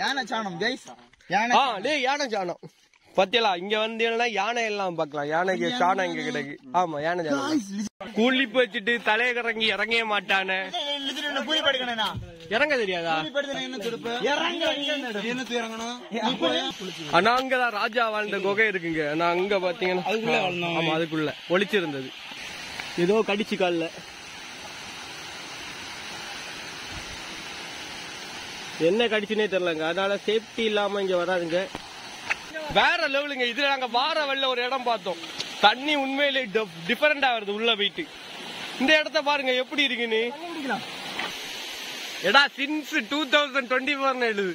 யானை சாணம் கைஸ். யானை சாணம் பத்தியலா இங்க வந்து யானை எல்லாம் பாக்கலாம். யானைக்கு சாணம் இங்க கிடைக்கு. ஆமா யானை சாணம். கூலிப்பு வச்சுட்டு தலையை கறங்கி இறங்கவே மாட்டானே. இறங்க தெரியாதா? ஆனா அங்கதான் ராஜா வாழ்ந்த குகை இருக்குங்க. ஆனா அங்க பாத்தீங்கன்னா ஆமா அதுக்குள்ள ஒளிச்சிருந்தது. ஏதோ கடிச்சு கால்ல என்ன கடிச்சுனே தெரியலங்க. அதனால சேஃப்டி இல்லாம இங்க வராதுங்க. வேற லெவலுங்க. இதுல நாங்க வார வழியில ஒரு இடம் பார்த்தோம். தண்ணி உண்மையிலே டிஃபரெண்டா வருது உள்ள போயிட்டு. இந்த இடத்த பாருங்க எப்படி இருக்குன்னு. எடா சின்ஸ் 2024 எழுது.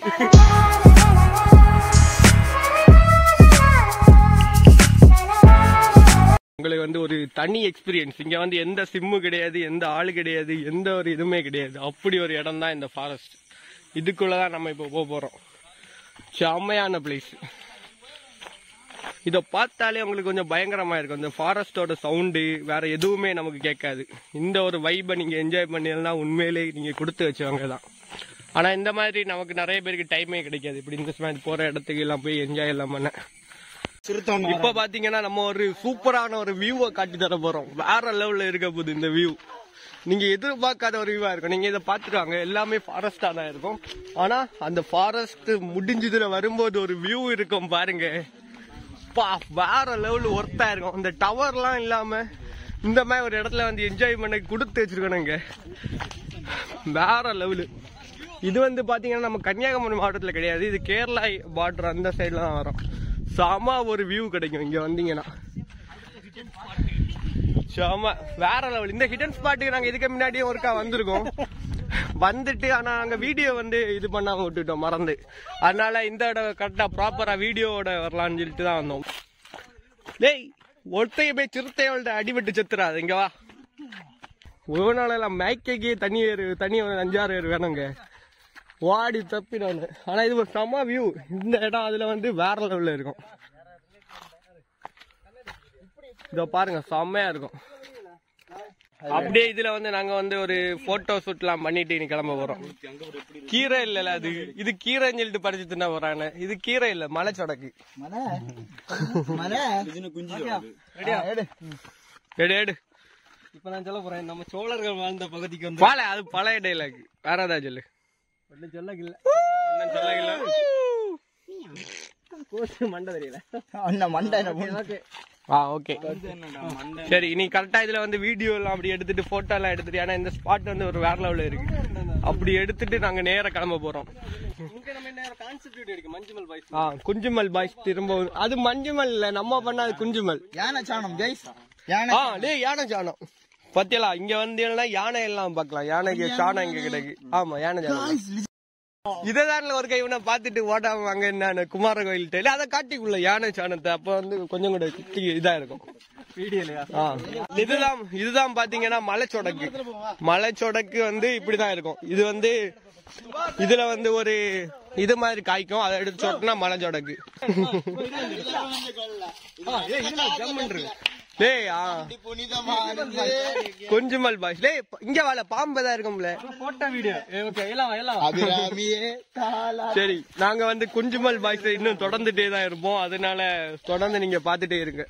உங்களுக்கு வந்து ஒரு தனி எக்ஸ்பீரியன்ஸ். இங்க வந்து எந்த சிம்மு கிடையாது, எந்த ஆளு கிடையாது, எந்த ஒரு இதுவுமே கிடையாது. அப்படி ஒரு இடம் தான் இந்த ஃபாரஸ்ட். இதுக்குள்ளதான் நம்ம இப்ப போறோம். செம்மையான பிளேஸ். இத பார்த்தாலே உங்களுக்கு கொஞ்சம் பயங்கரமா இருக்கும். இந்த ஃபாரஸ்டோட சவுண்டு வேற எதுவுமே நமக்கு கேட்காது. இந்த ஒரு வைபை நீங்க என்ஜாய் பண்ணீங்கன்னா உண்மையிலே நீங்க கொடுத்து வச்சவங்க தான். ஆனா இந்த மாதிரி நமக்கு நிறைய பேருக்கு டைமே கிடைக்காது. இப்படி இந்த மாதிரி போற இடத்துக்கு எல்லாம் போய் என்ஜாய் எல்லாம் பண்ண. இப்ப பாத்தீங்கன்னா நம்ம ஒரு சூப்பரான ஒரு வியூவை காட்டி தர போறோம். வேற லெவல்ல இருக்க போகுது இந்த வியூ. நீங்க எதிர்பார்க்காத ஒரு வியூவா இருக்கும். நீங்க இதை பாத்துருவாங்க. எல்லாமே ஃபாரஸ்டா தான் இருக்கும். ஆனா அந்த ஃபாரஸ்ட் முடிஞ்சதுல வரும்போது ஒரு வியூ இருக்கும் பாருங்க. வேற லெவல் ஒர்த்தா இருக்கும். இந்த டவர்லாம் இல்லாம இந்த மாதிரி ஒரு இடத்துல வந்து என்ஜாய் பண்ண கொடுத்து வச்சிருக்கணுங்க. வேற லெவலு. இது வந்து பாத்தீங்கன்னா நம்ம கன்னியாகுமரி மாவட்டத்துல கிடையாது. இது கேரளா பார்டர் அந்த சைட்ல தான் வரும். செம ஒரு வியூ கிடைக்கும் இங்க வந்தீங்கன்னா. செம வேற லெவல். இந்த ஹிடன் ஸ்பாட்டுக்கு நாங்க இதுக்கு முன்னாடியே ஒருக்கா வந்திருக்கோம். வந்துட்டு ஆனா அங்க வீடியோ வந்து இது பண்ணாம விட்டுட்டோம் மறந்து. அதனால இந்த இடம் கரெக்டா ப்ராப்பரா வீடியோட வரலாம்னு சொல்லிட்டு தான் வந்தோம். டேய் ஒருத்தையுமே சிறுத்தையோட அடிபட்டு செத்துறாது. இங்க வா. ஒரு நாள் எல்லாம் மேய்க்கைக்கு தனி 5-6 பேர் வேணுங்க. வாடி தப்பினானு. ஆனா இது ஒரு செம வியூ. இந்த இடம் அதுல வந்து வேற லெவல்ல இருக்கும். இத பாருங்க செம்மையா இருக்கும். அப்படியே இதுல வந்து நாங்க வந்து ஒரு போட்டோ ஷூட் எல்லாம் பண்ணிட்டு இனி கிளம்ப போறோம். கீரை இல்ல அது. இது கீரைன்னு சொல்லிட்டு படிச்சு தின்ன போறாங்க. இது கீரை இல்ல மலை சொடக்கு. இப்ப நான் சொல்ல போறேன். நம்ம சோழர்கள் வாழ்ந்த பகுதிக்கு வந்து அது பழைய டைலாக். வேற ஏதாவது சொல்லு. சொல்லல மண்டை தெரியல. ஓகே சரி. நீ கரெக்டா இதுல வந்து வீடியோ எல்லாம் அப்படி எடுத்துட்டு போட்டோ எல்லாம் எடுத்துட்டு. ஏன்னா இந்த ஸ்பாட் வந்து ஒரு வேற லெவல்ல இருக்கு. அப்படி எடுத்துட்டு நாங்க நேர கிளம்ப போறோம். குஞ்சுமல் பாய்ஸ் திரும்ப. அது மஞ்சுமல் இல்ல நம்ம பண்ண அது குஞ்சுமல். யானை சாணம் கைஸ். யானை சாணம் பத்தியலா இங்க வந்து யானை எல்லாம் பாக்கலாம். யானைக்கு சாணம் இங்க கிடைக்கு. ஆமா யானை சாணம். இததான் ஒரு கைவனை பாத்துட்டு ஓடாம அங்க என்ன குமார கோயில் அதை காட்டிக்குள்ள யானை சாணத்தை. அப்ப வந்து கொஞ்சம் கூட இதா இருக்கும். இதுதான் பாத்தீங்கன்னா மலைச்சொடக்கு. மலைச்சொடக்கு வந்து இப்படிதான் இருக்கும். இது வந்து இதுல வந்து ஒரு இது மாதிரி காய்க்கும். அதை எடுத்து சொட்டனா மலைச்சொடக்கு. குஞ்சுமல் பாய்ஸ். இங்க வாழ பாம்புதான் இருக்கும்ல. சரி நாங்க வந்து குஞ்சுமல் பாய்ஸ் இன்னும் தொடர்ந்துட்டே தான் இருப்போம். அதனால தொடர்ந்து நீங்க பாத்துட்டே இருங்க.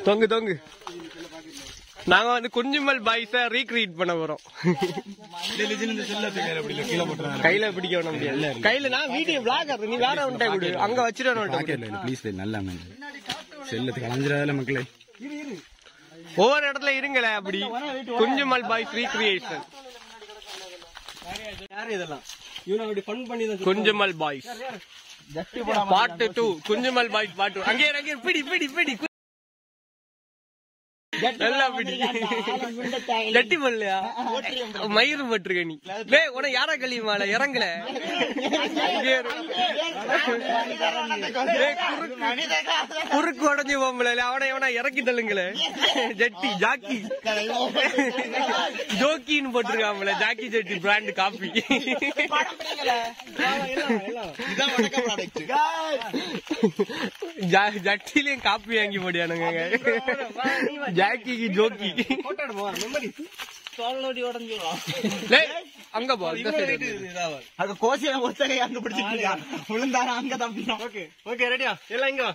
தொங்கு தொங்கு. நாங்க வந்து குஞ்சுமல் பாய்ஸ ரீக்ரியேட் பண்ண போறோம். கையில பிடிக்க முடியாது. கையில நான் வீடியோ விளாகர். நீ வேற ஒன்றை கொடு. அங்க வச்சிருக்கேன். நல்லா செல்லத்து கலஞ்சிராத மக்களே. ஒவ்வொரு இடத்துல இருங்களே. அப்படி குஞ்சுமல் பாய்ஸ் ரீக்ரியேஷன். குஞ்சுமல் பாய்ஸ் பார்ட் 2. குஞ்சுமல் பாய்ஸ் பார்ட் 2. அங்கே பிடி பிடி பிடி. ஜட்டி பண்ணலையா? மயிறு பட்டிருக்க நீ. உன யாரா கழியுமால இறங்கல. குறுக்கு உடஞ்சு போம்பல. அவனை எவனா இறக்கி தள்ளுங்களே. ஜட்டி ஜாக்கி ஜோக்கின்னு போட்டிருக்காமல. ஜாக்கி ஜட்டி பிராண்ட் காபி. ஜட்டிலையும் காப்பி வாங்கி போடியானுங்க. ஜாக்கிக்கு ஜோக்கி. அங்க போ அது கோசியா ஒத்தகை அங்க பிடிச்சிட்டு விழுந்தாரா அங்க தப்பினோம். ஓகே ரெடியா எல்லாம் இங்க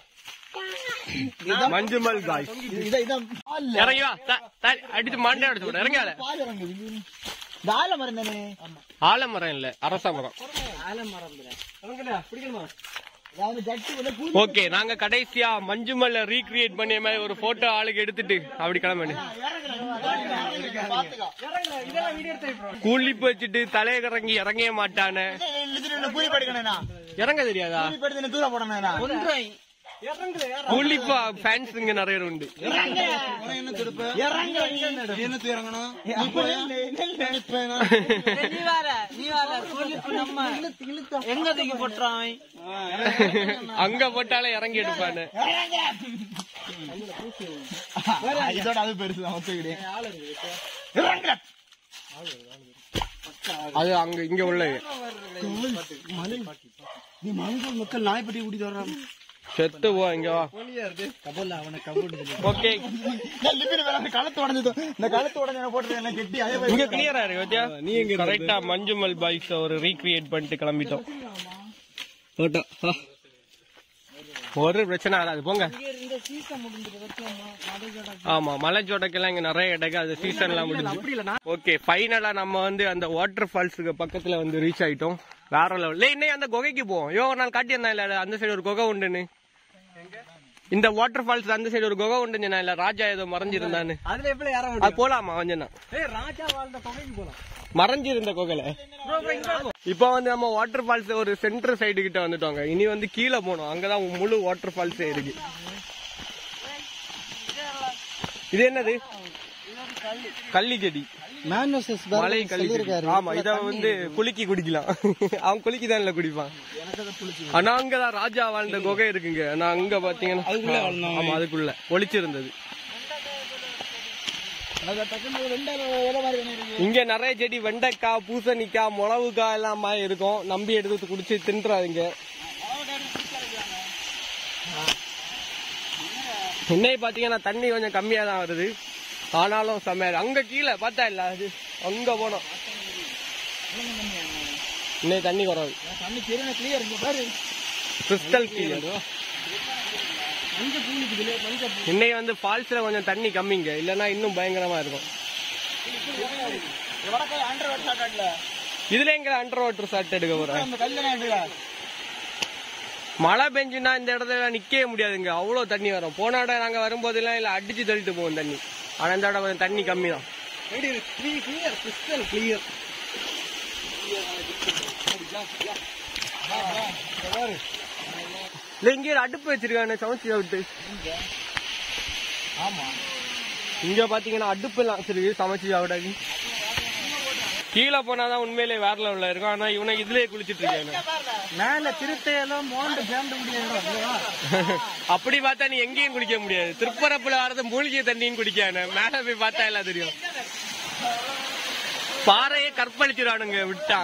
மஞ்சுமல் பாய் இறங்கி வா அடிச்சு மண்டை அடிச்சு விட இறங்கால. ஆலமரம் தானே? ஆலமரம் இல்ல அரச மரம். ஓகே நாங்க கடைசியா மஞ்சுமல்ல ரீக்ரியேட் பண்ணிய மாதிரி ஒரு போட்டோ ஆளுக்கு எடுத்துட்டு அப்படி கிளம்பு. கூலிப்பு வச்சுட்டு தலைய இறங்கி இறங்கவே மாட்டானே. இறங்க தெரியாதா? தூரம் போடணும். கூலிப்பா ஃபேன்ஸ் இங்க நிறைய உண்டு. அங்க போட்டாலே இறங்கி எடுப்பானு. இதோட அது பெருசுதான். அது அங்க இங்க உள்ள மக்கள் நாய்ப்பட்டி கூட்டிட்டு வர்றாங்க. செத்து போ இங்க வா. ஓகே கழுத்து உடஞ்சது. இந்த கழுத்து உடஞ்ச போட்டு என்ன கெட்டி இங்க கிளியரா இருக்கு பாத்தியா? நீ எங்க கரெக்டா மஞ்சுமல் பாய்ஸ் ஒரு ரீக்ரியேட் பண்ணிட்டு கிளம்பிட்டோம். ஒரு பிரச்சனை ஆகாது போங்க. ஆமா மலை ஜோட்டக்கெல்லாம் இங்க நிறைய கிடைக்கு. அது சீசன் எல்லாம் முடிஞ்சு. ஓகே ஃபைனலா நம்ம வந்து அந்த வாட்டர் ஃபால்ஸுக்கு பக்கத்துல வந்து ரீச் ஆயிட்டோம். வேற லெவல். இன்னும் அந்த குகைக்கு போவோம். ஒரு நாள் காட்டி இருந்தா இல்ல அந்த சைடு ஒரு குகை உண்டுன்னு. இந்த வாட்டர் ஃபால்ஸ் அந்த சைடு ஒரு குகை உண்டு. இல்ல ராஜா ஏதோ மறைஞ்சிருந்தான்னு. அது போலாமா கொஞ்சம் மறைஞ்சிருந்த குகைல. இப்ப வந்து நம்ம வாட்டர் ஃபால்ஸ் ஒரு சென்டர் சைடு கிட்ட வந்துட்டோங்க. இனி வந்து கீழே போனோம். அங்கதான் முழு வாட்டர் ஃபால்ஸே இருக்கு. இது என்னது? கள்ளி செடி. மலை கள்ளி. ஆமா இத வந்து குளிக்கி குடிக்கலாம். அவன் குளிக்கிதான் இல்ல குடிப்பான். ஆனா அங்கதான் ராஜா வாழ்ந்த குகை இருக்குங்க. ஆனா அங்க பாத்தீங்கன்னா ஆமா அதுக்குள்ள ஒளிச்சிருந்தது. இங்க நிறைய செடி வெண்டைக்காய் பூசணிக்காய் மிளகுக்காய் எல்லாம் இருக்கும். நம்பி எடுத்து குடிச்சு தின்றாதீங்க. இன்னைக்கு பாத்தீங்கன்னா தண்ணி கொஞ்சம் கம்மியா தான் வருது. ஆனாலும் செம்மையா. அங்க கீழே பார்த்தா இல்ல அது அங்க போனோம். இன்னைக்கு தண்ணி குறவு. Crystal clear. இன்னைக்கு வந்து ஃபால்ஸ்ல கொஞ்சம் தண்ணி கம்மிங்க. இல்லன்னா இன்னும் பயங்கரமா இருக்கும். இதுல எங்க அண்டர் வாட்டர் ஷாட் எடுக்க போறேன். மழை பெஞ்சுன்னா இந்த இடத்துல நிக்கவே முடியாதுங்க. அவ்வளவு தண்ணி வரும். போன இடம் நாங்க வரும்போது எல்லாம் இல்ல அடிச்சு தள்ளிட்டு போவோம் தண்ணி. ஆனா இந்த இடம் கொஞ்சம் தண்ணி கம்மி தான். இங்க அடுப்பு வச்சிருக்காங்க சமைச்சு விட்டு. ஆமா இங்க பாத்தீங்கன்னா அடுப்பு எல்லாம் வச்சிருக்கு சமைச்சு சாப்பிடாது. கீழே போனாதான் உண்மையிலே வேற லெவல்ல இருக்கும். ஆனா இவனை இதுலயே குளிச்சிட்டு இருக்காங்க. மேல திருத்தையெல்லாம் மோண்டு சேர்ந்து முடியாது. அப்படி பார்த்தா நீ எங்கேயும் குளிக்க முடியாது. திருப்பரப்புல வரது மூலிகை தண்ணியும் குடிக்கானு. மேல போய் பார்த்தா எல்லாம் தெரியும். பாறையே கற்பழிச்சிடானுங்க விட்டா.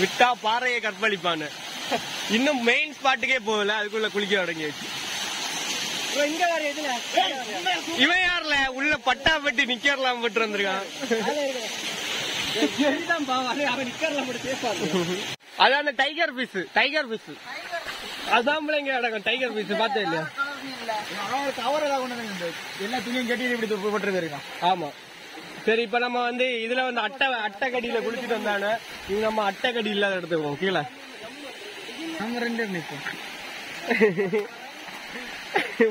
விட்டா பாறையை கற்பழிப்பானு. இன்னும் மெயின் ஸ்பாட்டுக்கே போகல. அதுக்குள்ள குளிக்க தொடங்கியாச்சு. இவன் யாருல உள்ள பட்டா பட்டி நிக்கலாம் போட்டு வந்திருக்கான். அதான் டைகர் பிஷ். டைகர் பிஷ் அதான் அடக்கம். டைகர் பிஷ் பார்த்தே இல்லையா? எல்லாத்தையும் கட்டி இப்படி போட்டு இருக்கான். ஆமா சரி இப்ப நம்ம வந்து இதுல வந்து அட்டை கடியில குளிச்சுட்டு வந்தானே. இது நம்ம அட்டை கடி இல்லாத எடுத்துக்குவோம். கீழே நாங்க 2 பேர் நிற்போம்.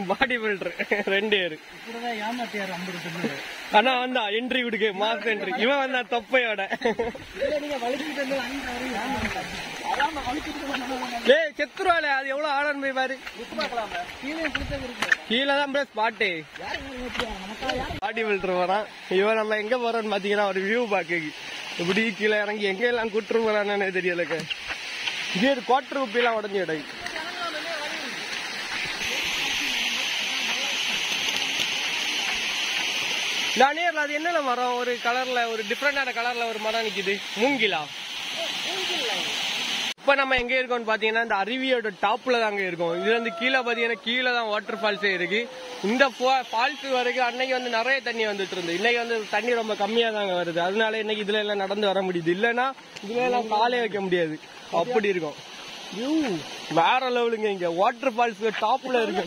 பாடி பில்டர் 2 பேரு. ஆனா வந்தா என்ட்ரி விடுக்க மாஸ் என்ட்ரி. இவன் வந்தா தொப்பையோட. செத்துருவாளே. அது எவ்வளவு ஆழம் போய் பாரு. கீழதான் ஸ்பாட்டு. பாடி பில்டர் வரான். இவன் நம்ம எங்க போறோம்னு பாத்தீங்கன்னா ஒரு வியூ பாக்க. இப்படி கீழே இறங்கி எங்க எல்லாம் கூட்டு போறான்னு தெரியலக்க. இது குவார்டர் உப்பி எல்லாம் உடஞ்சி இடம். நேர்ல அது என்னென்ன மரம்? ஒரு கலர்ல ஒரு டிஃப்ரெண்டான கலர்ல ஒரு மரம் நிக்குது. மூங்கிலா? இப்ப நம்ம எங்க இருக்கோம்னு பாத்தீங்கன்னா இந்த அருவியோட டாப்ல தாங்க இருக்கோம். இதுல இருந்து கீழே பாத்தீங்கன்னா கீழே தான் வாட்டர் ஃபால்ஸே இருக்கு. இந்த ஃபால்ஸ் வரைக்கும் அன்னைக்கு வந்து நிறைய தண்ணி வந்துட்டு இருந்து, இன்னைக்கு வந்து தண்ணி ரொம்ப கம்மியா தாங்க வருது. அதனால இன்னைக்கு இதுல எல்லாம் நடந்து வர முடியுது. இல்லன்னா இதுல எல்லாம் காலே வைக்க முடியாது, அப்படி இருக்கும். வேற லெவலுங்க. இங்க வாட்டர் ஃபால்ஸ் டாப்ல இருக்கு,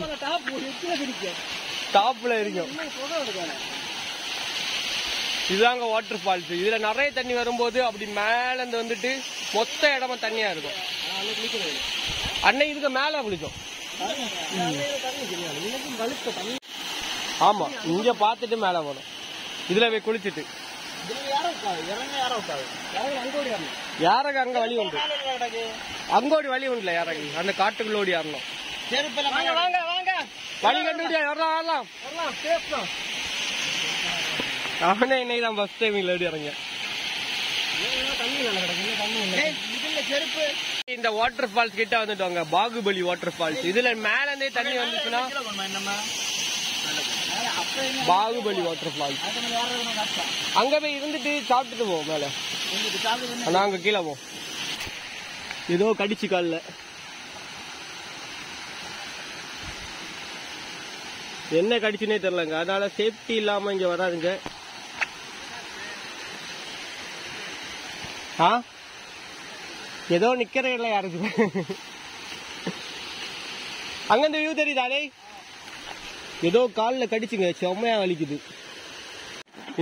டாப்ல இருக்கும். இதுதாங்க வாட்டர் ஃபால்ஸ். இதுல நிறைய தண்ணி வரும்போது அப்படி மேல இருந்து வந்துட்டு மொத்த இடமா தண்ணியா இருக்கும். அன்னைக்கு இதுக்கு மேல விழிச்சோம். ஆமா, இங்க பாத்துட்டு மேல போனோம். இதுல போய் குளிச்சுட்டு யாரங்க அங்க வழி உண்டு, அங்கோடி வழி உண்டுல யாரங்க அந்த காட்டுக்குள்ளோடி யாரணும் வழி கண்டுபிடியா வரலாம். அவனே இன்னைக்கு தான் ஃபர்ஸ்ட் டைம் இல்ல இறங்க. இந்த வாட்டர் ஃபால்ஸ் கிட்ட வந்துட்டோங்க, பாகுபலி வாட்டர் ஃபால்ஸ். இதுல மேல இருந்தே தண்ணி வந்துச்சுன்னா பாகுபலி வாட்டர் ஃபால்ஸ். அங்க போய் இருந்துட்டு சாப்பிட்டுட்டு போவோம் மேல. நாங்க கீழே போவோம். ஏதோ கடிச்சு கால்ல என்ன கடிச்சுனே தெரியலங்க. அதனால சேஃப்டி இல்லாம இங்க வராதுங்க. ஏதோ நிக்கிற இல்ல யாருக்கு அங்க இந்த வியூ தெரியுதாலே. ஏதோ காலில் கடிச்சுங்க, செம்மையா வலிக்குது.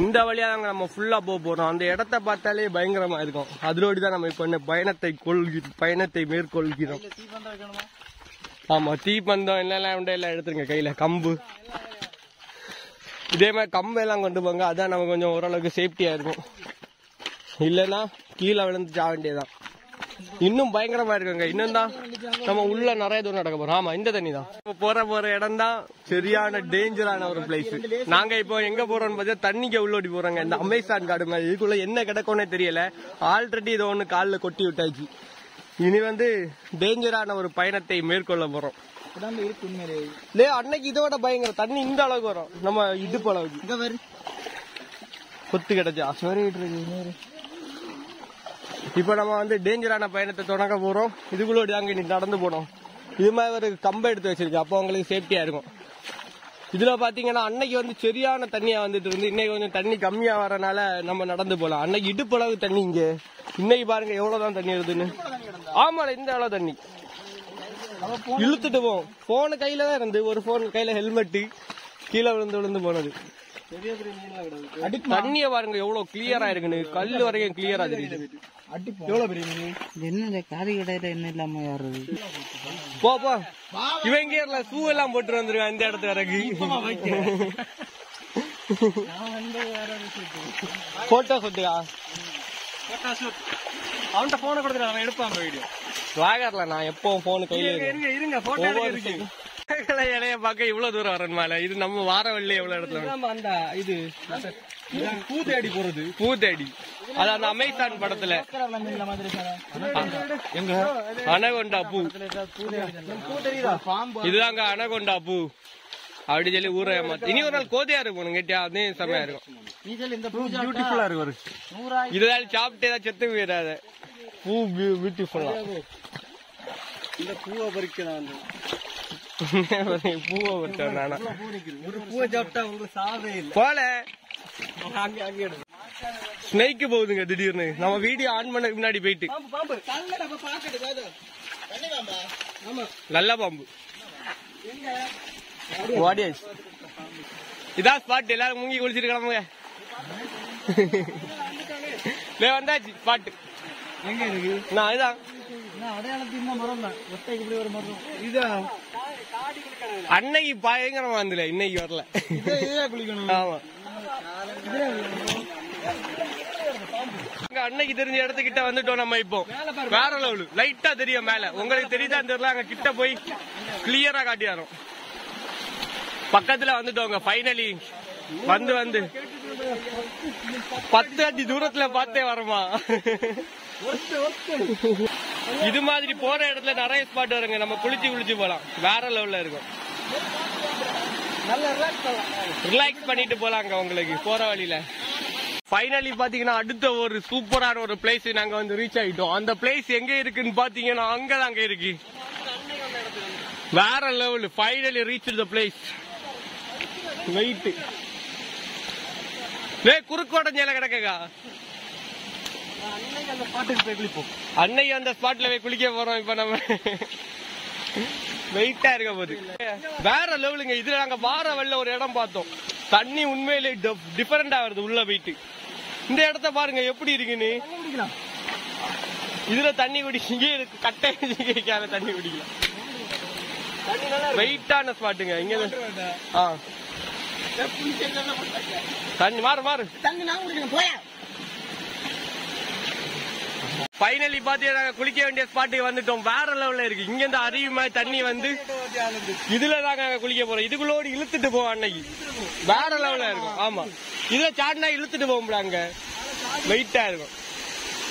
இந்த வழியா தாங்க நம்ம ஃபுல்லா போறோம். அந்த இடத்த பார்த்தாலே பயங்கரமா இருக்கும். அதோடுதான் நம்ம இப்ப பயணத்தை மேற்கொள்கிறோம். ஆமா, தீப்பந்தம் என்னெல்லாம் உண்டு எல்லாம் எடுத்துருங்க கையில. கம்பு இதே மாதிரி கம்பு எல்லாம் கொண்டு போங்க. அதான் நம்ம கொஞ்சம் ஓரளவுக்கு சேஃப்டியா இருக்கும். இல்லைன்னா கீழே விழுந்து சாக வேண்டியதான். இன்னும் பயங்கரமா இருக்குங்க. இன்னும் தான் நம்ம உள்ள நிறைய தூரம் நடக்க போறோம். ஆமா, இந்த தண்ணி தான் போற இடம் தான் சரியான டேஞ்சரான ஒரு பிளேஸ். நாங்க இப்போ எங்க போறோம்னு பார்த்தா தண்ணிக்கு உள்ளோடி போறோங்க. இந்த அமேசான் காடு மாதிரி. இதுக்குள்ள என்ன கிடக்கும்னே தெரியல. ஆல்ரெடி இதை ஒண்ணு காலில் கொட்டி விட்டாச்சு. இனி வந்து டேஞ்சரான ஒரு பயணத்தை மேற்கொள்ள போறோம். அன்னைக்கு இதோட பயங்கர தண்ணி இந்த அளவுக்கு வரும். நம்ம இடுப்பு அளவுக்கு கொத்து கிடைச்சா. இப்ப நம்ம வந்து டேஞ்சரான பயணத்தை தொடங்க போறோம். இதுக்குள்ளோடி அங்க இன்னைக்கு நடந்து போனோம். இது மாதிரி ஒரு கம்பை எடுத்து வச்சிருக்கு, அப்போ உங்களுக்கு சேஃப்டியா இருக்கும். இதுல பாத்தீங்கன்னா அன்னைக்கு வந்து சரியான தண்ணியா வந்துட்டு இருந்து, இன்னைக்கு கொஞ்சம் தண்ணி கம்மியா வரனால நம்ம நடந்து போலாம். அன்னைக்கு இடுப்பு அளவு தண்ணி இங்க, இன்னைக்கு பாருங்க எவ்வளவுதான் தண்ணி வருதுன்னு. ஆமால இந்த அளவு தண்ணி இழுத்துட்டு போவோம். போன் கையில தான் இருந்து, ஒரு போன் கையில ஹெல்மெட் கீழே விழுந்து போனது. தண்ணிய பாருங்க எவ்வளவு கிளியரா இருக்குன்னு, கல்லு வரைக்கும் கிளியரா தெரியுது. எவ்வளவு பெரிய என்ன காதி கடையில என்ன இல்லாம யாரு போ இவங்க ஷூ எல்லாம் போட்டு வந்துருக்கான் இந்த இடத்து வரைக்கும். போட்டோ ஷூட்டுக்கா? அவன்கிட்ட போன கொடுத்துட்டு அவன் எடுப்பான் வீடியோ. வாகர்ல நான் எப்பவும் போன் கையில இருங்க. இலைய பார்க்க இவ்வளவு தூரம் வரணுமால? இது நம்ம வார வழியில எவ்வளவு இடத்துல அந்த இது பூ தேடி போறது. பூ தேடி அது அந்த அமேசான் படத்துல அனகொண்டா பூ. இதுதாங்க அனகொண்டா பூ அப்படி சொல்லி ஊரை ஏமாத்து. இனி ஒரு நாள் கோதையாரு போகணும் கேட்டியா, அதே செமையா இருக்கும். பியூட்டிஃபுல்லா இருக்கு. இதுதான் சாப்பிட்டே தான் செத்து போயிடாத. பூ பியூட்டிஃபுல்லா. இந்த பூவை பறிக்கலாம். பூவை பறிச்சேன் நானா. ஒரு பூவை சாப்பிட்டா உங்களுக்கு சாவே இல்லை போல. ஸ்னேக் போகுதுங்க திடீர்னு. நம்ம வீடியோ ஆன் பண்ண முன்னாடி போயிட்டு நல்ல பாம்பு ஓடியாச்சு. இதான் ஸ்பாட். எல்லாரும் மூங்கி குளிச்சிட்டு கிளம்புங்க. வந்தாச்சு ஸ்பாட். எங்க இருக்கு? நான் இதுதான் அன்னைக்கு பயங்கரமா வந்துல, இன்னைக்கு வரல. ஆமா, அன்னைக்கு தெரிஞ்ச இடத்துக்கிட்ட வந்துட்டோம் நம்ம. இப்போ வேற லெவலு லைட்டா தெரியும் மேல. உங்களுக்கு தெரியுதான் தெரியல, அங்க கிட்ட போய் கிளியரா காட்டியாரோம். பக்கத்துல வந்துட்டோங்க ஃபைனலி. வந்து 10 அடி தூரத்துல பார்த்தே வரமா. இது மாதிரி போற இடத்துல நிறைய ஸ்பாட் வருங்க. நம்ம குளிச்சு போலாம். வேற லெவல்ல இருக்கும். ரிலாக்ஸ் பண்ணிட்டு போலாங்க உங்களுக்கு போற வழியில. ஃபைனலி பாத்தீங்கன்னா அடுத்த ஒரு சூப்பரான ஒரு பிளேஸ் நாங்க வந்து ரீச் ஆயிட்டோம். அந்த பிளேஸ் எங்க இருக்குன்னு பாத்தீங்கன்னா அங்கதாங்க இருக்கு. வேற level. Finally reach the place. Wait குறுக்கோட்டஞ்சேல கிடக்கா. அன்னைக்கு அந்த ஸ்பாட்ல போய் குளிக்க போறோம். இப்ப நம்ம வெயிட்டா இருக்க போது வேற லெவலுங்க. இதுல நாங்க வார வழில ஒரு இடம் பார்த்தோம். தண்ணி உண்மையிலே டிஃபரெண்டா வருது உள்ள போயிட்டு. இந்த இடத்த பாருங்க எப்படி இருக்குன்னு. இதுல தண்ணி குடிச்சிங்க கட்டை தண்ணி குடிக்கலாம். வெயிட்டான ஸ்பாட்டுங்க இங்க. தண்ணி மாறு ஃபைனலி பாத்தீங்கன்னா குளிக்க வேண்டிய ஸ்பாட்டுக்கு வந்துட்டோம். வேற லெவல்ல இருக்கு. இங்க இருந்து அருவி மாதிரி தண்ணி வந்து இதுல தாங்க குளிக்க போறோம். இதுக்குள்ளோடு இழுத்துட்டு போவோம். அன்னைக்கு வேற லெவல்ல இருக்கும். ஆமா இதுல சாட்டினா இழுத்துட்டு போக முடியாங்க. வெயிட்டா இருக்கும்.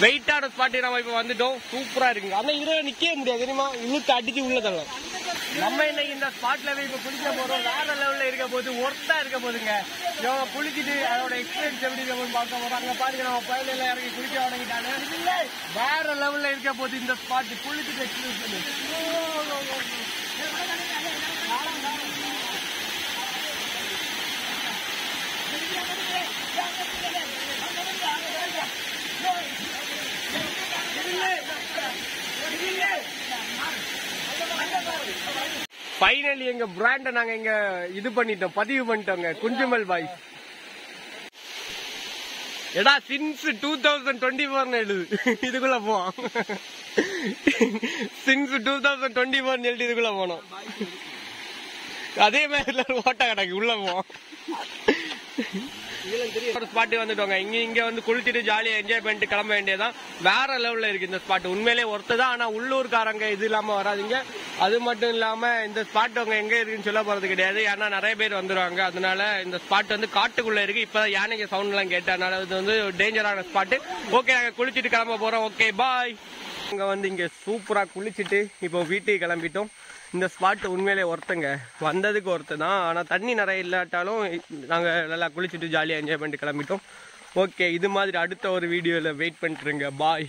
வெயிட்டான ஸ்பாட்டுக்கு நம்ம இப்ப வந்துட்டோம். சூப்பரா இருக்குங்க. ஆனா இதுல நிக்கவே முடியாது தெரியுமா. இழுத்து அடிச்சு உள்ள தள்ளலாம். நம்ம இன்னைக்கு இந்த ஸ்பாட்ல போய் இப்ப குளிக்க போறோம். வேற லெவல்ல இருக்க போது ஒர்த்தா இருக்க போதுங்க. இவங்க குளிச்சுட்டு அதோட எக்ஸ்பீரியன்ஸ் எப்படி இருக்க போது பார்க்க போறோம். அங்க பாருங்க நம்ம பயில இறங்கி குளிக்க தொடங்கிட்டாங்க. வேற லெவல்ல இருக்க போது இந்த ஸ்பாட் குளிச்சுட்டு எக்ஸ்பீரியன்ஸ் பண்ணு. ஃபைனலி எங்க பிராண்ட நாங்க இங்க இது பண்ணிட்டோம். பதிவு பண்ணிட்டோங்க. குஞ்சுமல் பாய்ஸ். எடா சின்ஸ் 2024 எழுது. இதுக்குள்ள போவோம். சின்ஸ் 2024 எழுதி இதுக்குள்ள போனோம். அதே மாதிரி ஓட்ட கடைக்கு உள்ள போவோம். ஸ்பாட்டு வந்துட்டோங்க. இங்க வந்து குளிச்சுட்டு ஜாலியா என்ஜாய் பண்ணிட்டு கிளம்ப வேண்டியதான். வேற லெவல்ல இருக்கு இந்த ஸ்பாட். உண்மையிலே ஒருத்ததான். ஆனா உள்ளூர்காரங்க இது இல்லாம வராதிங்க. அது மட்டும் இல்லாம இந்த ஸ்பாட் அவங்க எங்க இருக்குன்னு சொல்ல போறது கிடையாது. ஏன்னா நிறைய பேர் வந்துருவாங்க. அதனால இந்த ஸ்பாட் வந்து காட்டுக்குள்ள இருக்கு. இப்பதான் யானைக்கு சவுண்ட் எல்லாம் கேட்டனால இது வந்து டேஞ்சரான ஸ்பாட். ஓகே நாங்க குளிச்சுட்டு கிளம்ப போறோம். Okay bye. அங்க வந்து இங்க சூப்பரா குளிச்சுட்டு இப்போ வீட்டுக்கு கிளம்பிட்டோம். இந்த ஸ்பாட் உண்மையிலே ஒருத்தங்க வந்ததுக்கு ஒருத்ததான். ஆனா தண்ணி நிறைய இல்லாட்டாலும் நாங்க நல்லா குளிச்சுட்டு ஜாலியா என்ஜாய் பண்ணிட்டு கிளம்பிட்டோம். ஓகே இது மாதிரி அடுத்த ஒரு வீடியோல வெயிட் பண்ணிட்டுருங்க. பாய்.